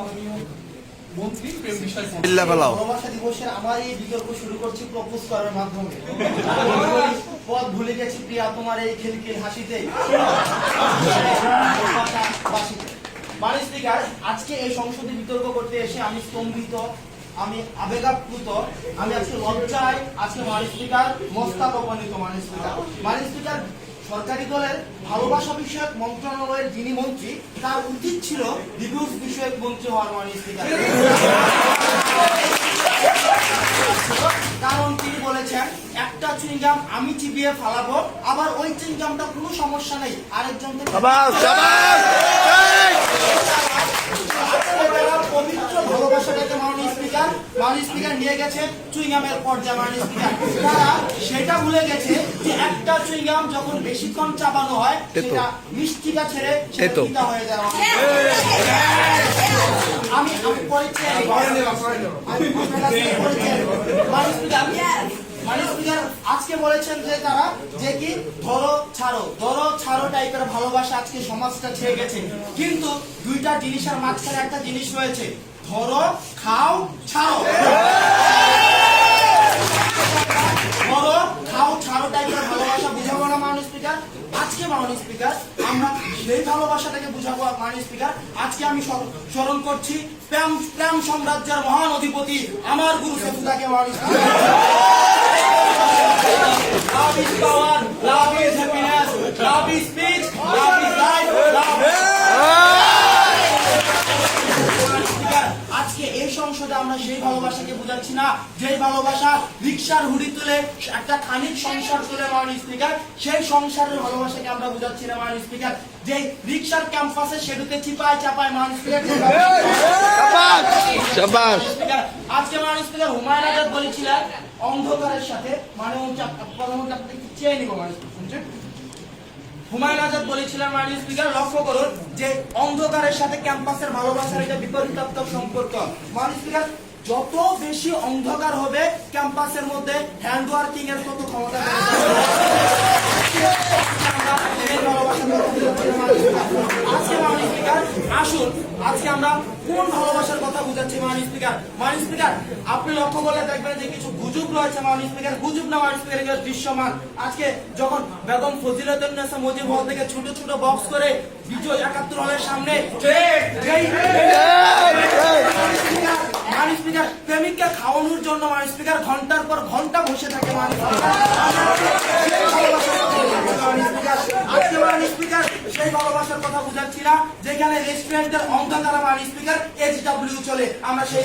মাননীয় মন্ত্রী প্রেম বিষয় ভালোবাসা দিবসের আমার এই বিতর্ক শুরু করছি প্রপোজ করার মাধ্যমে। পথ ভুলে গেছি প্রিয়া তোমার এই খিলখিল হাসিতে। মাননীয় স্পিকার, আজকে এই সংসদে বিতর্ক করতে এসে আমি স্তম্ভিত, আমি আবেগাপ্লুত, আমি আজকে লজ্জায় আজকে মাননীয় স্পিকার মস্তক অপমানিত। মাননীয় স্পিকার, সরকারি দলের ভালোবাসা বিষয়ক মন্ত্রণালয়ের যিনি মন্ত্রী, তার উচিত ছিল রিভিউজ বিষয়ক মন্ত্রী হওয়ার। মাননীয় স্পিকার, কারণ তিনি বলেছেন একটা চুইংগাম আমি চিবিয়ে ফালাবো, আবার ওই চুইংগামটা কোনো সমস্যা নেই আরেকজন পবিত্র ভালোবাসাটাকে মাননীয় স্পিকার নিয়ে গেছে চুইংগামের পর্যায়ে। মাননীয় স্পিকার, তারা সেটা ভুলে গেছে যে একটা চুইংগাম যখন বেশিক্ষণ চাবানো হয় সেটা মিষ্টিটা ছেড়ে সেটা পিতা হয়ে যায়। আমি পরিচয় আজকে বলেছেন যে তারা যে কি ধরো ছাড়ো টাইপের ভালোবাসা আজকে সমাজটা ছেয়ে গেছে, কিন্তু দুইটা জিনিসের মাঝখানে একটা জিনিস রয়েছে, ধরো খাও ছাড়ো। ধরো খাও ছাড়ো টাইপের ভালোবাসা বুঝাবো না মাননীয় স্পিকার। আজকে মাননীয় স্পিকার আমরা সেই ভালোবাসাটাকে বুঝাবো। মাননীয় স্পিকার, আজকে আমি স্মরণ করছি প্রেম সাম্রাজ্যের মহান অধিপতি আমার গুরু সেতুদাকে। মাননীয় speaker, love is power, love is happiness, love is speech, love is life, love is... আজকে এই সংসদে আমরা সেই ভালোবাসাকে বুঝাচ্ছি না যে ভালোবাসা রিকশার হুডি তুলে একটা খানিক সংসার তুলে। মাননীয় স্পিকার, সেই সংসারের ভালোবাসাকে আমরা বুঝাচ্ছি না। মাননীয় স্পিকার, যে রিকশার ক্যাম্পাসে সেগুতে চিপায় চাপায়। মাননীয় স্পিকার, আজকে মাননীয় স্পিকার হুমায়ুন আজাদ বলেছিলেন অন্ধকারের সাথে, মানে প্রধানমন্ত্রী আপনাকে চেয়ে নিব। হুমায়ুন আজাদ বলেছিলেন মাননীয় স্পিকার, লক্ষ্য করুন যে অন্ধকারের সাথে ক্যাম্পাসের ভালোবাসার এটা বিপরীতাত্মক সম্পর্ক। মাননীয় স্পিকার, যত বেশি অন্ধকার হবে ক্যাম্পাসের মধ্যে হ্যান্ড ওয়ার্কিং এর তত ক্ষমতা আসুন আজকে আমরা কোন ভালোবাসার কথা বুঝাচ্ছি। মাননীয় স্পিকার, আপনি লক্ষ্য করলে দেখবেন যে কিছু গুজব রয়েছে। মাননীয় স্পিকার, গুজব না মাননীয় স্পিকার, এগুলো দৃশ্যমান। আজকে যখন বেগম ফজিলাতুন্নেসা মুজিব হল থেকে ছোট ছোট বক্স করে বিজয় ৭১ হলের সামনে মাননীয় স্পিকার প্রেমিককে খাওয়ানোর জন্য মাননীয় স্পিকার ঘন্টার পর ঘন্টা বসে থাকে। আজকে মাননীয় স্পিকার সেই ভালোবাসার কথা বুঝাচ্ছি না যেখানে রেস্টুরেন্টের অন্ধকারে মাননীয় স্পিকার এইচডব্লিউ চলে। আমরা সেই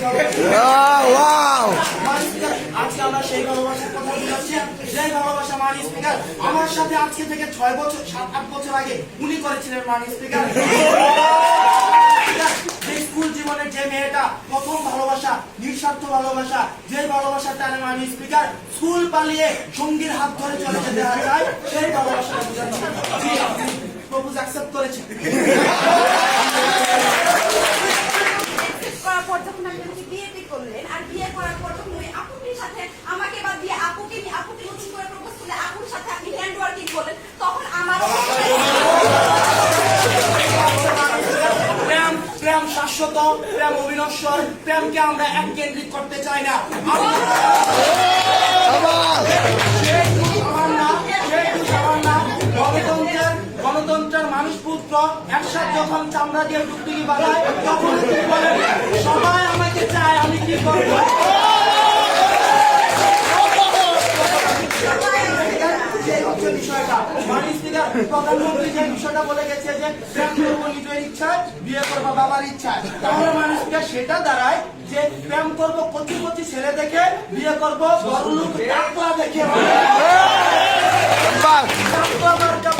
আজকে আমরা সেই ভালোবাসার কথা বুঝাচ্ছি, সেই ভালোবাসা মাননীয় স্পিকার আমার সাথে আজকে থেকে ৬ বছর ৭-৮ বছর আগে উনি করেছিলেন। মাননীয় স্পিকার, স্কুল জীবনের যে মেয়েটা প্রথম ভালোবাসা নিঃস্বার্থ ভালোবাসা, যে ভালোবাসার টানে মাননীয় স্পিকার স্কুল পালিয়ে সঙ্গীর হাত ধরে চলে যেতে চায়, সেই ভালোবাসাটা বুঝাচ্ছি। প্রপোজ অ্যাকসেপ্ট করেছে। প্রেম শাশ্বত, প্রেম অবিনশ্বর, প্রেমকে আমরা এককেন্দ্রিক করতে চাই না। গণতন্ত্রের মানুষ পুত্র একসাথে যখন চামড়া দিয়ে টুকটুকি বানায় তখন সবাই আমাকে চায়, আমি কি করবো? প্রধানমন্ত্রী যে বিষয়টা বলে গেছে যে প্রেম করবো নিজের ইচ্ছায়, বিয়ে করবো বাবার ইচ্ছায়, তাহলে মানুষকে সেটা দাঁড়ায় যে প্রেম করবো কচি কচি ছেলে দেখে, বিয়ে করবো বড়লোক টাকলা দেখে।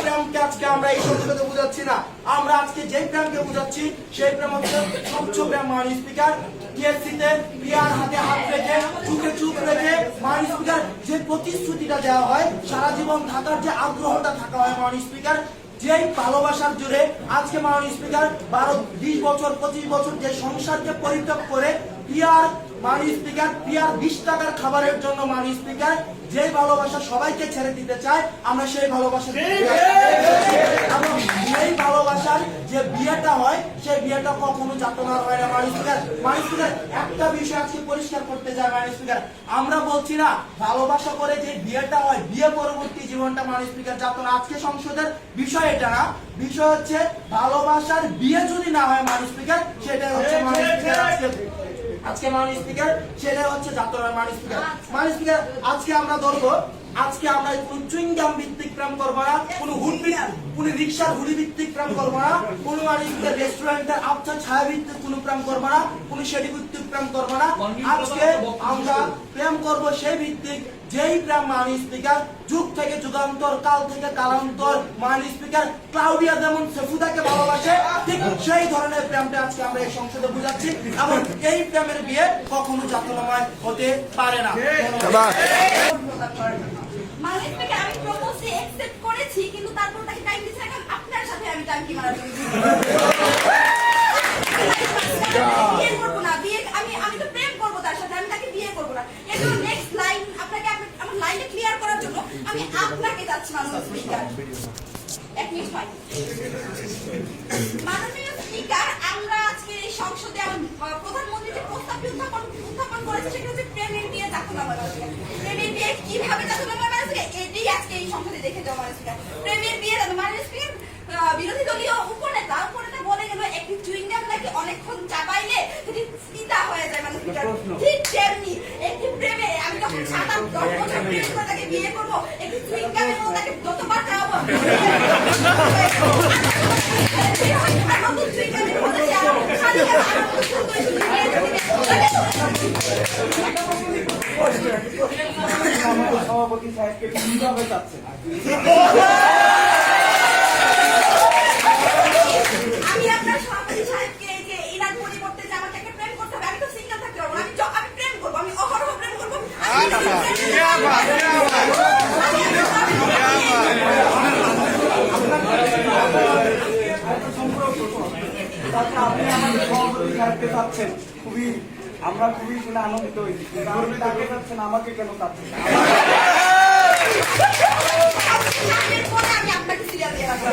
প্রেমকে আজকে আমরা এই সংসদে বুঝাচ্ছি না। আমরা আজকে যে প্রেমকে বুঝাচ্ছি সেই প্রেম হচ্ছে স্বচ্ছ প্রেম। মাননীয় স্পিকার, টিএসসিতে প্রিয়ার হাতে হাত রেখে চুপে চুপ রেখে মাননীয় স্পিকার যে প্রতিশ্রুতিটা দেওয়া হয়, সারা জীবন থাকার যে আগ্রহটা থাকা হয় মাননীয় স্পিকার, যেই ভালোবাসার জোরে আজকে মাননীয় স্পিকার 12-20 বছর 25 বছর যে সংসারকে পরিত্যাগ করে পিয়ার মাননীয় স্পিকার, পিয়ার 20 টাকার খাবারের জন্য মাননীয় স্পিকার যে ভালোবাসা সবাইকে ছেড়ে দিতে চায়, আমরা সেই ভালোবাসা এবং এই ভালোবাসার যে বিয়েটা হয় সেই বিয়েটা কখনো যাতনার হয় না মাননীয় স্পিকার। মাননীয় স্পিকার, একটা বিষয় আজকে পরিষ্কার করতে চাই মাননীয় স্পিকার, আমরা বলছি না ভালোবাসা করে যে বিয়েটা হয় বিয়ে পরবর্তী জীবনটা মাননীয় স্পিকার যাতনা। আজকে সংসদের বিষয় এটা না, বিষয় হচ্ছে ভালোবাসার বিয়ে যদি না হয় মাননীয় স্পিকার, সেটা হচ্ছে মাননীয় স্পিকার আজকে মাননীয় স্পিকার সেটা হচ্ছে যাত্রা মাননীয় স্পিকার। মাননীয় স্পিকার, আজকে আমরা ধরবো, আজকে আমরা কোন চুইংগাম ভিত্তিক প্রেম করবো না, কোন কোন রিক্সার হুডি ভিত্তিক প্রেম করবো না, কোন মাননীয় স্পিকার রেস্টুরেন্টের আবছা ছায়া ভিত্তিক কোন প্রেম করবো না, কোন সেটি ভিত্তিক প্রেম করবো না। আজকে আমরা প্রেম করবো সেই ভিত্তিক যেই প্রেম মাননীয় স্পিকার যুগ থেকে যুগান্তর, কাল থেকে কালান্তর মাননীয় স্পিকার ক্লাউডিয়া যেমন সেফুদাকে ভালোবাসে, ঠিক সেই ধরনের প্রেমটা আজকে আমরা এই সংসদে বুঝাচ্ছি এবং এই প্রেমের বিয়ে কখনো যাতনাময় হতে পারে না। মাননীয় স্পিকার, আমি প্রপোজে অ্যাকসেপ্ট করেছি, কিন্তু তারপর তাকে টাইম দিচ্ছি না, কারণ আপনার সাথে আমি টাঙ্কি মারা বিয়ে করবো না, বিয়ে আমি তো প্রেম করবো তার সাথে, আমি তাকে বিয়ে করবো না। এর জন্য নেক্সট লাইন আপনাকে আমার লাইনটা ক্লিয়ার করার জন্য আমি আপনাকে যাচ্ছি মাননীয় স্পিকার। এক মিনিট ভাই। মাননীয় স্পিকার, আমরা আজকে এই সংসদে প্রধানমন্ত্রী যে প্রস্তাবটি উত্থাপন করেছে সেটা হচ্ছে প্রেমের বিয়ে যাতনাময়। প্রেমের বিয়ে কিভাবে যাতনাময় মানে এটাই আজকে এই সংসদে দেখে যাওয়া মাননীয় স্পিকার। প্রেমের বিয়ে মাননীয় স্পিকার, বিরোধী দলীয় উপনেতা বলে গেল একটি চুইংগাম নাকি অনেকক্ষণ চাবাইলে সেটি চিন্তা হয়ে যায় মাননীয় স্পিকার। ঠিক তেমনি একটি প্রেমে আমি যখন 7-8-10 বছর প্রেম করে তাকে বিয়ে করবো, একটি চুইংগামের মতো তাকে যতবার চাওয়াবো সভাপতি সাহেবকে কিভাবে চাচ্ছে? আমি আপনার সভাপতি সাহেবকে এই যে ইনার পরিবর্তে যে আমাকে একটা প্রেম করতে হবে, আমি তো সিঙ্গেল থাকতে পারবো না, আমি প্রেম করবো, আমি অহরহ প্রেম করবো। আপনি আমাদের সভাপতি সাহেবকে চাচ্ছেন, আমরা খুবই শুনে আনন্দিত হয়েছি, কিন্তু আপনি তাকে চাচ্ছেন, আমাকে কেন চাচ্ছেন? আমি আপনাকে সিরিয়াল দিয়ে রাখবো।